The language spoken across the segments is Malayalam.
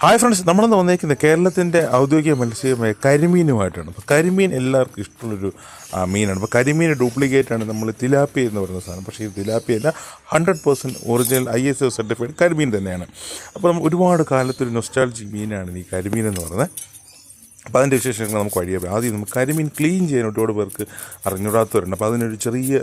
ഹായ് ഫ്രണ്ട്സ്, നമ്മളെന്ന് വന്നേക്കുന്നത് കേരളത്തിൻ്റെ ഔദ്യോഗിക മത്സ്യമായ കരിമീനുമായിട്ടാണ്. അപ്പോൾ കരിമീൻ എല്ലാവർക്കും ഇഷ്ടമുള്ളൊരു മീനാണ്. അപ്പോൾ കരിമീൻ ഡ്യൂപ്ലിക്കേറ്റാണ് നമ്മൾ തിലാപ്പിയ എന്ന് പറയുന്ന സാധനം. പക്ഷേ ഇത് തിലാപ്പിയല്ല, 100% ഒറിജിനൽ ISO സർട്ടിഫൈഡ് കരിമീൻ തന്നെയാണ്. അപ്പോൾ നമ്മൾ ഒരുപാട് കാലത്തൊരു നൊസ്റ്റാൾജിക് മീനാണ് ഈ കരിമീൻ എന്ന് പറയുന്നത്. അപ്പോൾ അതിൻ്റെ വിശേഷങ്ങൾ നമുക്ക് വഴിയാം. ആദ്യം നമുക്ക് കരിമീൻ ക്ലീൻ ചെയ്യാൻ ഒരുപാട് പേർക്ക് അറിഞ്ഞൂടാത്തവരുണ്ട്. അപ്പോൾ അതിനൊരു ചെറിയ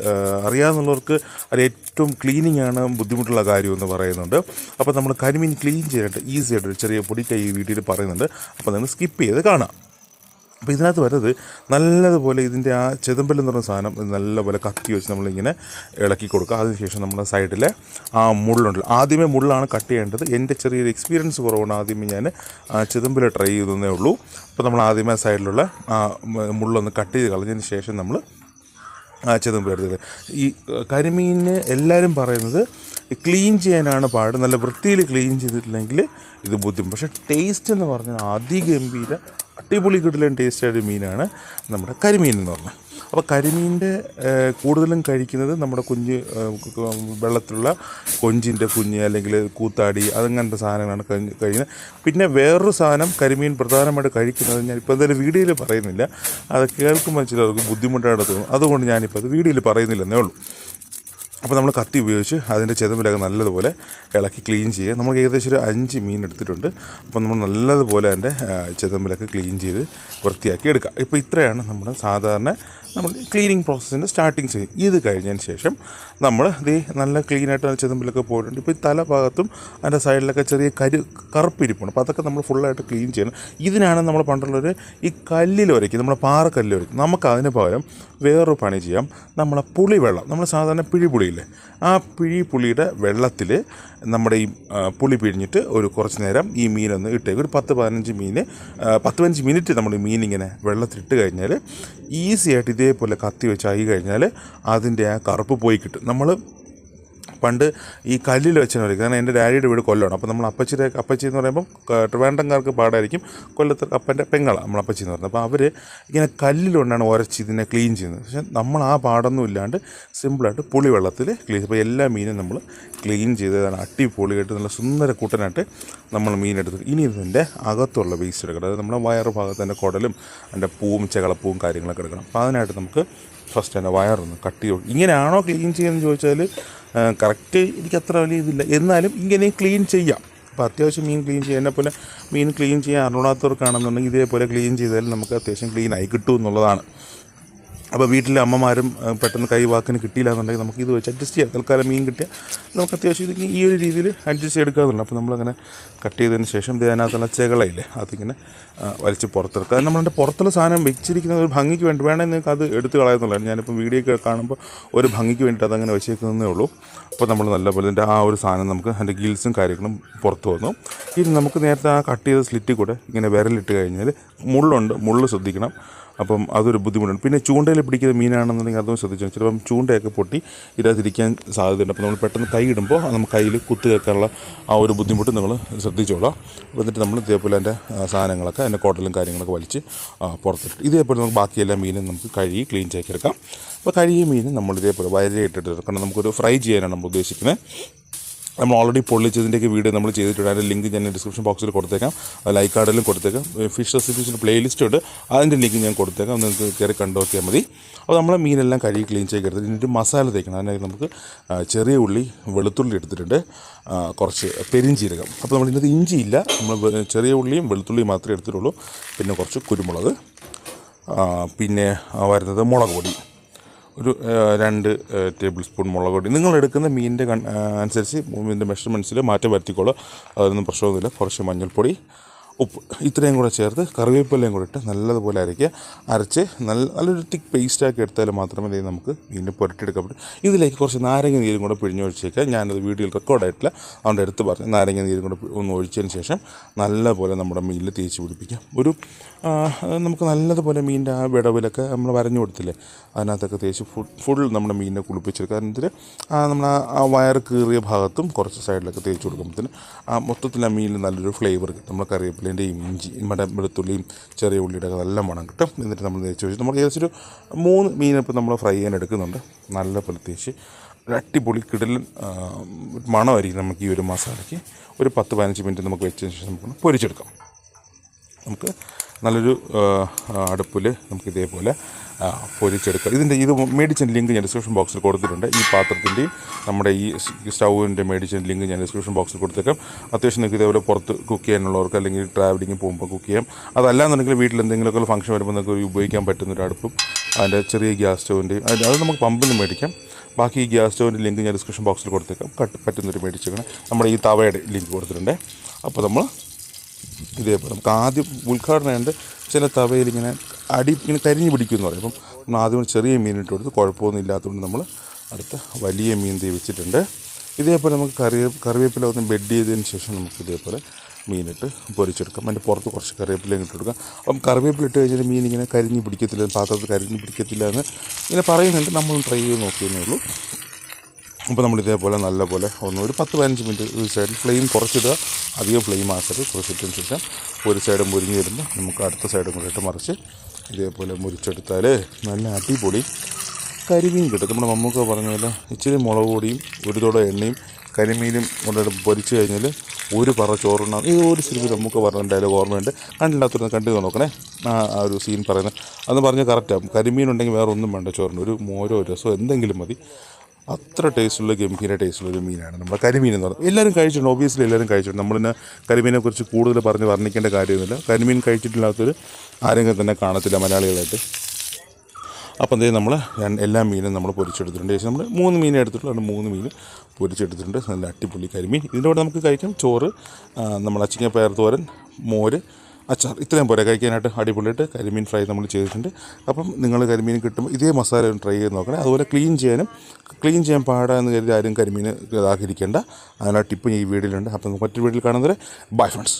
അറിയാവുന്നവർക്ക് അത് ഏറ്റവും ക്ലീനിങ് ആണ് ബുദ്ധിമുട്ടുള്ള കാര്യമെന്ന് പറയുന്നുണ്ട്. അപ്പോൾ നമ്മൾ കരിമീൻ ക്ലീൻ ചെയ്യാനായിട്ട് ഈസി ആയിട്ട് ഒരു ചെറിയ പൊടിക്കൈ ഈ വീഡിയോയിൽ പറയുന്നുണ്ട്. അപ്പോൾ നിങ്ങൾ സ്കിപ്പ് ചെയ്ത് കാണാം. അപ്പോൾ ഇതിനകത്ത് വരുന്നത് നല്ലതുപോലെ ഇതിൻ്റെ ആ ചെതുമ്പലെന്ന് പറഞ്ഞ സാധനം നല്ലപോലെ കത്തി വെച്ച് നമ്മളിങ്ങനെ ഇളക്കി കൊടുക്കുക. അതിനുശേഷം നമ്മുടെ സൈഡിലെ ആ മുള്ളുണ്ടല്ലോ, ആദ്യമേ മുള്ളാണ് കട്ട് ചെയ്യേണ്ടത്. എൻ്റെ ചെറിയൊരു എക്സ്പീരിയൻസ് കുറവുണ്ട്, ആദ്യമേ ഞാൻ ചെതുമ്പൽ ട്രൈ ചെയ്തതേ ഉള്ളൂ. അപ്പോൾ നമ്മൾ ആദ്യമേ സൈഡിലുള്ള മുള്ളൊന്ന് കട്ട് ചെയ്ത് കളഞ്ഞതിന് ശേഷം നമ്മൾ ചെതുമ്പൽ എടുത്തത്. ഈ കരിമീനിന് എല്ലാവരും പറയുന്നത് ക്ലീൻ ചെയ്യാനാണ് പാട്, നല്ല വൃത്തിയിൽ ക്ലീൻ ചെയ്തിട്ടില്ലെങ്കിൽ ഇത് ബുദ്ധിമുട്ട്. പക്ഷേ ടേസ്റ്റ് എന്ന് പറഞ്ഞാൽ അതിഗംഭീര അടിപൊളി കിടിലൻ ടേസ്റ്റായൊരു മീനാണ് നമ്മുടെ കരിമീൻ എന്ന് പറഞ്ഞാൽ. അപ്പോൾ കരിമീനിൻ്റെ കൂടുതലും കഴിക്കുന്നത് നമ്മുടെ കുഞ്ഞ് വെള്ളത്തിലുള്ള കൊഞ്ചിൻ്റെ കുഞ്ഞ് അല്ലെങ്കിൽ കൂത്താടി അതങ്ങനത്തെ സാധനങ്ങളാണ് കഴിക്കുന്നത്. പിന്നെ വേറൊരു സാധനം കരിമീൻ പ്രധാനമായിട്ട് കഴിക്കുന്നത് ഞാൻ ഇപ്പോൾ എന്തായാലും വീഡിയോയിൽ പറയുന്നില്ല, അത് കേൾക്കുമ്പോൾ ചിലർക്ക് ബുദ്ധിമുട്ടായിട്ട് തോന്നും. അതുകൊണ്ട് ഞാനിപ്പോൾ അത് വീഡിയോയിൽ പറയുന്നില്ലെന്നേ ഉള്ളൂ. അപ്പോൾ നമ്മൾ കത്തി ഉപയോഗിച്ച് അതിൻ്റെ ചെതുമ്പിലൊക്കെ നല്ലതുപോലെ ഇളക്കി ക്ലീൻ ചെയ്യുക. നമുക്ക് ഏകദേശം ഒരു 5 മീൻ എടുത്തിട്ടുണ്ട്. അപ്പോൾ നമ്മൾ നല്ലതുപോലെ അതിൻ്റെ ചെതുമ്പിലൊക്കെ ക്ലീൻ ചെയ്ത് വൃത്തിയാക്കി എടുക്കുക. ഇപ്പോൾ ഇത്രയാണ് നമ്മുടെ സാധാരണ നമ്മൾ ക്ലീനിങ് പ്രോസസ്സിൻ്റെ സ്റ്റാർട്ടിങ് ചെയ്യും. ഇത് കഴിഞ്ഞതിന് ശേഷം നമ്മൾ നല്ല ക്ലീനായിട്ട് ചെതുമ്പിലൊക്കെ പോയിട്ടുണ്ട്. ഇപ്പോൾ ഈ തല ഭാഗത്തും അതിൻ്റെ സൈഡിലൊക്കെ ചെറിയ കറുപ്പിരിപ്പുണ്ട്. അപ്പോൾ അതൊക്കെ നമ്മൾ ഫുള്ളായിട്ട് ക്ലീൻ ചെയ്യണം. ഇതിനാണ് നമ്മൾ പണ്ടുള്ളൊരു ഈ കല്ലിൽ ഉരയ്ക്കും, നമ്മുടെ പാറക്കല്ലിൽ ഉരയ്ക്കും. നമുക്ക് അതിന് പകരം വേറൊരു പണി ചെയ്യാം. നമ്മളെ പുളിവെള്ളം, നമ്മൾ സാധാരണ പിഴിപുളിയില്ലേ, ആ പുളിയുടെ വെള്ളത്തിൽ നമ്മുടെ ഈ പുളി പിഴിഞ്ഞിട്ട് ഒരു കുറച്ച് നേരം ഈ മീനൊന്ന് ഇട്ടേക്കും. ഒരു 10-15 മിനിറ്റ് നമ്മൾ ഈ മീനിങ്ങനെ വെള്ളത്തിലിട്ട് കഴിഞ്ഞാൽ ഈസി ആയിട്ട് ഇതേപോലെ കത്തി വെച്ചായി കഴിഞ്ഞാൽ അതിൻ്റെ ആ കറുപ്പ് പോയി കിട്ടും. നമ്മൾ പണ്ട് ഈ കല്ലിൽ വെച്ചാൽ വരും. കാരണം എൻ്റെ ഡാഡിയുടെ വീട് കൊല്ലമാണ്. അപ്പോൾ നമ്മൾ അപ്പച്ചി എന്ന് പറയുമ്പോൾ ട്രിവാൻഡ്രംകാർക്ക് പാടായിരിക്കും, കൊല്ലത്ത് അപ്പൻ്റെ പെങ്ങളാണ് നമ്മൾ അപ്പച്ചി എന്ന് പറയുന്നത്. അപ്പോൾ അവർ ഇങ്ങനെ കല്ലിലുകൊണ്ടാണ് ഉരച്ച് ഇതിനെ ക്ലീൻ ചെയ്യുന്നത്. പക്ഷേ നമ്മൾ ആ പാടൊന്നും ഇല്ലാണ്ട് സിമ്പിളായിട്ട് പുളി വെള്ളത്തിൽ ക്ലീൻ. അപ്പോൾ എല്ലാ മീനും നമ്മൾ ക്ലീൻ ചെയ്തതാണ് അടിപൊളിയായിട്ട് നല്ല സുന്ദര കൂട്ടനായിട്ട് നമ്മൾ മീനെടുത്ത്. ഇനി ഇതിൻ്റെ അകത്തുള്ള വേസ്റ്റ് എടുക്കണം. അതായത് നമ്മുടെ വയറ് ഭാഗത്ത് എൻ്റെ കുടലും എൻ്റെ പൂവും ചെകളപ്പൂവും കാര്യങ്ങളൊക്കെ എടുക്കണം. അപ്പോൾ അതിനായിട്ട് നമുക്ക് ഫസ്റ്റ് എൻ്റെ വയറൊന്ന് കട്ട് ചെയ്യും. ഇങ്ങനെയാണോ ക്ലീൻ ചെയ്യുന്നതെന്ന് ചോദിച്ചാൽ കറക്റ്റ് എനിക്ക് അത്ര വലിയ ഇതില്ല, എന്നാലും ഇങ്ങനെ ക്ലീൻ ചെയ്യാം. അപ്പോൾ അത്യാവശ്യം മീൻ ക്ലീൻ ചെയ്യാൻ പോലെ മീൻ ക്ലീൻ ചെയ്യാൻ അറിഞ്ഞൂടാത്തവർക്കാണെന്നുണ്ടെങ്കിൽ ഇതേപോലെ ക്ലീൻ ചെയ്താൽ നമുക്ക് അത്യാവശ്യം ക്ലീനായി കിട്ടും എന്നുള്ളതാണ്. അപ്പോൾ വീട്ടിലെ അമ്മമാരും പെട്ടെന്ന് കൈവാക്കിന് കിട്ടിയില്ല എന്നുണ്ടെങ്കിൽ നമുക്ക് ഇത് വെച്ച് അഡ്ജസ്റ്റ് ചെയ്യാം. തൽക്കാലം മീൻ കിട്ടിയാൽ നമുക്ക് അത്യാവശ്യം ഇത് ഈ ഒരു രീതിയിൽ അഡ്ജസ്റ്റ് ചെയ്തെടുക്കാറുണ്ട്. അപ്പോൾ നമ്മളങ്ങനെ കട്ട് ചെയ്തതിന് ശേഷം അതിനകത്തുള്ള ചെകളയില്ലേ അതിങ്ങനെ വലിച്ച് പുറത്തെടുക്കുക. നമ്മളുടെ പുറത്തുള്ള സാധനം വെച്ചിരിക്കുന്നത് ഒരു ഭംഗിക്ക് വേണ്ടി വേണമെങ്കിൽ നിങ്ങൾക്ക് അത് എടുത്ത് കളയുന്നുള്ളതാണ്. ഞാനിപ്പോൾ വീഡിയോ ഒക്കെ കാണുമ്പോൾ ഒരു ഭംഗിക്ക് വേണ്ടിയിട്ട് അതങ്ങനെ വെച്ചേക്കുന്നതേ ഉള്ളൂ. അപ്പോൾ നമ്മൾ നല്ലപോലെ ഇതിൻ്റെ ആ ഒരു സാധനം നമുക്ക് അതിൻ്റെ ഗിൽസും കാര്യങ്ങളും പുറത്ത് വന്നു. ഇനി നമുക്ക് നേരത്തെ ആ കട്ട് ചെയ്ത സ്ലിറ്റിൽ കൂടെ ഇങ്ങനെ വിരലിട്ട് കഴിഞ്ഞാൽ മുള്ള് ശ്രദ്ധിക്കണം. അപ്പം അതൊരു ബുദ്ധിമുട്ടുണ്ട്. പിന്നെ ചൂണ്ടയിൽ പിടിക്കുന്ന മീനാണെന്നുണ്ടെങ്കിൽ അതും ശ്രദ്ധിച്ചു. ചിലപ്പം ചൂണ്ടയൊക്കെ പൊട്ടി ഇതിനകത്തിരിക്കാൻ സാധ്യതയുണ്ട്. അപ്പോൾ നമ്മൾ പെട്ടെന്ന് കൈ ഇടുമ്പോൾ നമുക്ക് കയ്യിൽ കുത്തു കേൾക്കാനുള്ള ആ ഒരു ബുദ്ധിമുട്ട് നിങ്ങൾ ശ്രദ്ധിച്ചോളാം. എന്നിട്ട് നമ്മൾ ഇതേപോലെ അതിൻ്റെ സാധനങ്ങളൊക്കെ അതിൻ്റെ കോട്ടലും കാര്യങ്ങളൊക്കെ വലിച്ച് പുറത്തിട്ട് ഇതേപോലെ നമുക്ക് ബാക്കിയെല്ലാം മീനും നമുക്ക് കഴുകി ക്ലീൻ ചെയ്തെടുക്കാം. അപ്പോൾ കഴുകിയ മീൻ നമ്മൾ ഇതേപോലെ വരയിട്ടിട്ട് കാരണം നമുക്കൊരു ഫ്രൈ ചെയ്യാനാണ് നമ്മൾ ഉദ്ദേശിക്കുന്നത്. നമ്മൾ ഓൾറെഡി പൊള്ളിച്ചതിൻ്റെയൊക്കെ വീഡിയോ നമ്മൾ ചെയ്തിട്ടുണ്ട്. അതിൻ്റെ ലിങ്ക് ഞാൻ ഡിസ്ക്രിപ്ഷൻ ബോക്സിൽ കൊടുത്തേക്കാം, ലൈക്ക് കാർഡിലും കൊടുത്തേക്കാം. ഫിഷ് റെസിപ്പീസിൻ്റെ പ്ലേലിസ്റ്റ് ഉണ്ട്, അതിൻ്റെ ലിങ്ക് ഞാൻ കൊടുത്തേക്കാം, നിങ്ങൾക്ക് കയറി കണ്ടു നോക്കിയാൽ മതി. അപ്പോൾ നമ്മൾ മീനെല്ലാം കഴുകി ക്ലീൻ ചെയ്തെടുത്ത് എന്നിട്ട് മസാല തേക്കണം. അതിനായിട്ട് നമുക്ക് ചെറിയ ഉള്ളി വെളുത്തുള്ളി എടുത്തിട്ടുണ്ട്, കുറച്ച് പെരിഞ്ചീരകം. അപ്പോൾ നമ്മൾ ഇതിനകത്ത് ഇഞ്ചിയില്ല, നമ്മൾ ചെറിയ ഉള്ളിയും വെളുത്തുള്ളിയും മാത്രമേ എടുത്തിട്ടുള്ളൂ. പിന്നെ കുറച്ച് കുരുമുളക്, പിന്നെ വരുന്നത് മുളക് പൊടി ഒരു 2 ടേബിൾ സ്പൂൺ മുളക് പൊടി. നിങ്ങളെടുക്കുന്ന മീനിൻ്റെ അനുസരിച്ച് മീനിൻ്റെ മെഷർമെൻറ്റ്സിൽ മാറ്റം വരുത്തിക്കോളൂ, അതൊന്നും പ്രശ്നമൊന്നുമില്ല. കുറച്ച് മഞ്ഞൾപ്പൊടി, ഉപ്പ്, ഇത്രയും കൂടെ ചേർത്ത് കറിവേപ്പിലയും കൂടെ ഇട്ട് നല്ലതുപോലെ അരച്ച് നല്ലൊരു തിക്ക് പേസ്റ്റാക്കി എടുത്താൽ മാത്രമേ നമുക്ക് മീനിനെ പുരട്ടിയെടുക്കാൻ പറ്റും. ഇതിലേക്ക് കുറച്ച് നാരങ്ങ നീരും കൂടെ പിഴിഞ്ഞൊഴിച്ചേക്കാം. ഞാനത് വീഡിയോയിൽ റെക്കോർഡായിട്ടില്ല, അതുകൊണ്ട് എടുത്ത് പറഞ്ഞു. നാരങ്ങ നീരും കൂടെ ഒന്ന് ഒഴിച്ചതിന് ശേഷം നല്ലപോലെ നമ്മുടെ മീനിൽ തേച്ച് പിടിപ്പിക്കാം. നമുക്ക് നല്ലതുപോലെ മീനിൻ്റെ ആ വിടവിലൊക്കെ നമ്മൾ വരഞ്ഞു കൊടുത്തില്ലേ, അതിനകത്തൊക്കെ തേച്ച് ഫുൾ നമ്മുടെ മീനിനെ കുളിപ്പിച്ചെടുക്കുക. എന്നിട്ട് നമ്മൾ ആ വയറ് കീറിയ ഭാഗത്തും കുറച്ച് സൈഡിലൊക്കെ തേച്ച് കൊടുക്കുമ്പോഴത്തേന് മൊത്തത്തിൽ ആ മീനിൽ നല്ലൊരു ഫ്ലേവർ കിട്ടും. നമ്മൾ കറിവേപ്പിലേൻ്റെയും ഇഞ്ചി നമ്മുടെ വെളുത്തുള്ളിയും ചെറിയ ഉള്ളിയുടെ ഒക്കെ നല്ല മണം കിട്ടും. എന്നിട്ട് നമ്മൾ തേച്ച് വെച്ച് നമ്മൾ ഏകദേശം ഒരു 3 മീനിപ്പോൾ നമ്മൾ ഫ്രൈ ചെയ്യാൻ എടുക്കുന്നുണ്ട്. നല്ലപോലെ തേച്ച് ഒരു അടിപൊളി കിടലൻ മണമായിരിക്കും നമുക്ക് ഈ ഒരു മസാലയ്ക്ക്. ഒരു 10-15 മിനിറ്റ് നമുക്ക് വെച്ചതിന് ശേഷം നമുക്ക് പൊരിച്ചെടുക്കാം. നമുക്ക് നല്ലൊരു അടുപ്പിൽ നമുക്ക് ഇതേപോലെ പൊരിച്ചെടുക്കാം. ഇത് മേടിച്ചതിൻ്റെ ലിങ്ക് ഞാൻ ഡിസ്ക്രിപ്ഷൻ ബോക്സിൽ കൊടുത്തിട്ടുണ്ട്. ഈ പാത്രത്തിൻ്റെയും നമ്മുടെ ഈ സ്റ്റൗവിൻ്റെ മേടിച്ചതിൻ്റെ ലിങ്ക് ഞാൻ ഡിസ്ക്രിപ്ഷൻ ബോക്സിൽ കൊടുത്തേക്കാം. അത്യാവശ്യം നിങ്ങൾക്ക് ഇതേപോലെ പുറത്ത് കുക്ക് ചെയ്യാനുള്ളവർക്ക് അല്ലെങ്കിൽ ട്രാവലിംഗ് പോകുമ്പോൾ കുക്ക് ചെയ്യാം. അതല്ലാന്നുണ്ടെങ്കിൽ വീട്ടിൽ എന്തെങ്കിലുമൊക്കെ ഫംഗ്ഷൻ വരുമ്പോൾ നിങ്ങൾക്ക് ഉപയോഗിക്കാൻ പറ്റുന്നൊരു അടുപ്പും അതിൻ്റെ ചെറിയ ഗ്യാസ് സ്റ്റൗവിൻ്റെയും അത് നമുക്ക് പമ്പിൽ നിന്ന് മേടിക്കാം. ബാക്കി ഈ ഗ്യാസ് സ്റ്റൗവിൻ്റെ ലിങ്ക് ഞാൻ ഡിസ്ക്രിപ്ഷൻ ബോക്സിൽ കൊടുത്തേക്കാം. പറ്റുന്നൊരു മേടിച്ചേക്കണം. നമ്മുടെ ഈ തവയുടെ ലിങ്ക് കൊടുത്തിട്ടുണ്ട്. അപ്പോൾ നമ്മൾ ഇതേപോലെ നമുക്ക് ആദ്യം ഉദ്ഘാടനമുണ്ട്. ചില തവയിൽ ഇങ്ങനെ ഇങ്ങനെ കരിഞ്ഞ് പിടിക്കുമെന്ന് പറയും. അപ്പം നമ്മൾ ആദ്യം ചെറിയ മീനിട്ട് കൊടുത്ത് കുഴപ്പമൊന്നും ഇല്ലാത്തതുകൊണ്ട് നമ്മൾ അടുത്ത വലിയ മീൻ വെച്ചിട്ടുണ്ട്. ഇതേപോലെ നമുക്ക് കറിവേപ്പില ഒന്ന് ബെഡ് ചെയ്തതിന് ശേഷം നമുക്ക് ഇതേപോലെ മീനിട്ട് പൊരിച്ചെടുക്കാം. അതിൻ്റെ പുറത്ത് കുറച്ച് കറിവേപ്പിലയും ഇട്ട് കൊടുക്കാം. അപ്പം കറിവേപ്പില ഇട്ട് കഴിഞ്ഞാൽ മീൻ ഇങ്ങനെ കരിഞ്ഞ് പിടിക്കത്തില്ല, പാത്രത്തിൽ കരിഞ്ഞ് പിടിക്കത്തില്ല എന്ന് ഇങ്ങനെ പറയുന്നുണ്ട്. നമ്മൾ ട്രൈ ചെയ്ത് നോക്കിയെന്നേ ഉള്ളൂ. അപ്പോൾ നമ്മൾ ഇതേപോലെ നല്ലപോലെ ഒരു 10-15 മിനിറ്റ് ഒരു സൈഡിൽ ഫ്ലെയിം കുറച്ചിടുക, അധികം ഫ്ലെയിം ആക്കരുത്. കുറച്ചിട്ടതിന് ശേഷം ഒരു സൈഡ് മുരിഞ്ഞ് വരുമ്പോൾ നമുക്ക് അടുത്ത സൈഡും കൂടെ ഇട്ട് മറിച്ച് ഇതേപോലെ മുരിച്ചെടുത്താൽ നല്ല അടിപൊളി കരിമീൻ കിട്ടും. നമ്മുടെ മമ്മൂക്ക പറഞ്ഞ പോലെ ഇച്ചിരി മുളക് പൊടിയും ഒരു തോടെ എണ്ണയും കരിമീനും കൊണ്ട് പൊരിച്ച് കഴിഞ്ഞാൽ ഒരു പറ ചോറുണ്ടാകും. ഈ ഒരു സിനിമയിൽ നമുക്ക് പറഞ്ഞ ഡയലോഗ് ഓർമ്മയുണ്ട്. കണ്ടില്ലാത്തൊരു കണ്ടു നോക്കണേ ആ ഒരു സീൻ പറയുന്നത്. അന്ന് പറഞ്ഞാൽ കറക്റ്റാകും. കരിമീൻ ഉണ്ടെങ്കിൽ വേറെ ഒന്നും വേണ്ട ചോറിന്, ഒരു മോരോ രസമോ എന്തെങ്കിലും മതി. അത്ര ടേസ്റ്റുള്ള ഗംഭീര ടേസ്റ്റുള്ളൊരു മീനാണ് നമ്മുടെ കരിമീൻ എന്ന് പറയുന്നത്. എല്ലാവരും കഴിച്ചിട്ടുണ്ട്, ഒബ്വിയസ്ലി എല്ലാവരും കഴിച്ചിട്ടുണ്ട്. നമ്മളിന്ന് കരിമീനെക്കുറിച്ച് കൂടുതൽ വർണ്ണിക്കേണ്ട കാര്യമൊന്നുമില്ല. കരിമീൻ കഴിച്ചിട്ടില്ലാത്തൊരു ആരെങ്കിലും തന്നെ കാണത്തില്ല മലയാളികളായിട്ട്. അപ്പം എന്തേ നമ്മൾ എല്ലാ മീനും നമ്മൾ പൊരിച്ചെടുത്തിട്ടുണ്ട്. ശേഷം നമ്മൾ 3 മീനെ എടുത്തിട്ടുള്ളൂ. അതുകൊണ്ട് 3 മീൻ പൊരിച്ചെടുത്തിട്ടുണ്ട്. നല്ല അടിപൊളി കരിമീൻ. ഇതിൻ്റെ കൂടെ നമുക്ക് കഴിക്കാം ചോറ്, നമ്മൾ അച്ചിങ്ങപ്പയർ തോരൻ, മോര്, അച്ചാർ. ഇത്രയും പോരെ കഴിക്കാനായിട്ട്. അടിപൊളിയായിട്ട് കരിമീൻ ഫ്രൈ നമ്മൾ ചെയ്തിട്ടുണ്ട്. അപ്പം നിങ്ങൾ കരിമീൻ കിട്ടുമ്പോൾ ഇതേ മസാല ട്രൈ ചെയ്ത് നോക്കണേ. അതുപോലെ ക്ലീൻ ചെയ്യാൻ പാടാന്ന് കരുതി ആരും കരിമീൻ ഇതാക്കിയിരിക്കേണ്ട. അതിനുള്ള ടിപ്പ് ഈ വീഡിയോയിലുണ്ട്. അപ്പം മറ്റൊരു വീഡിയോയിൽ കാണുന്നവരെ ബൈ ഫ്രണ്ട്സ്.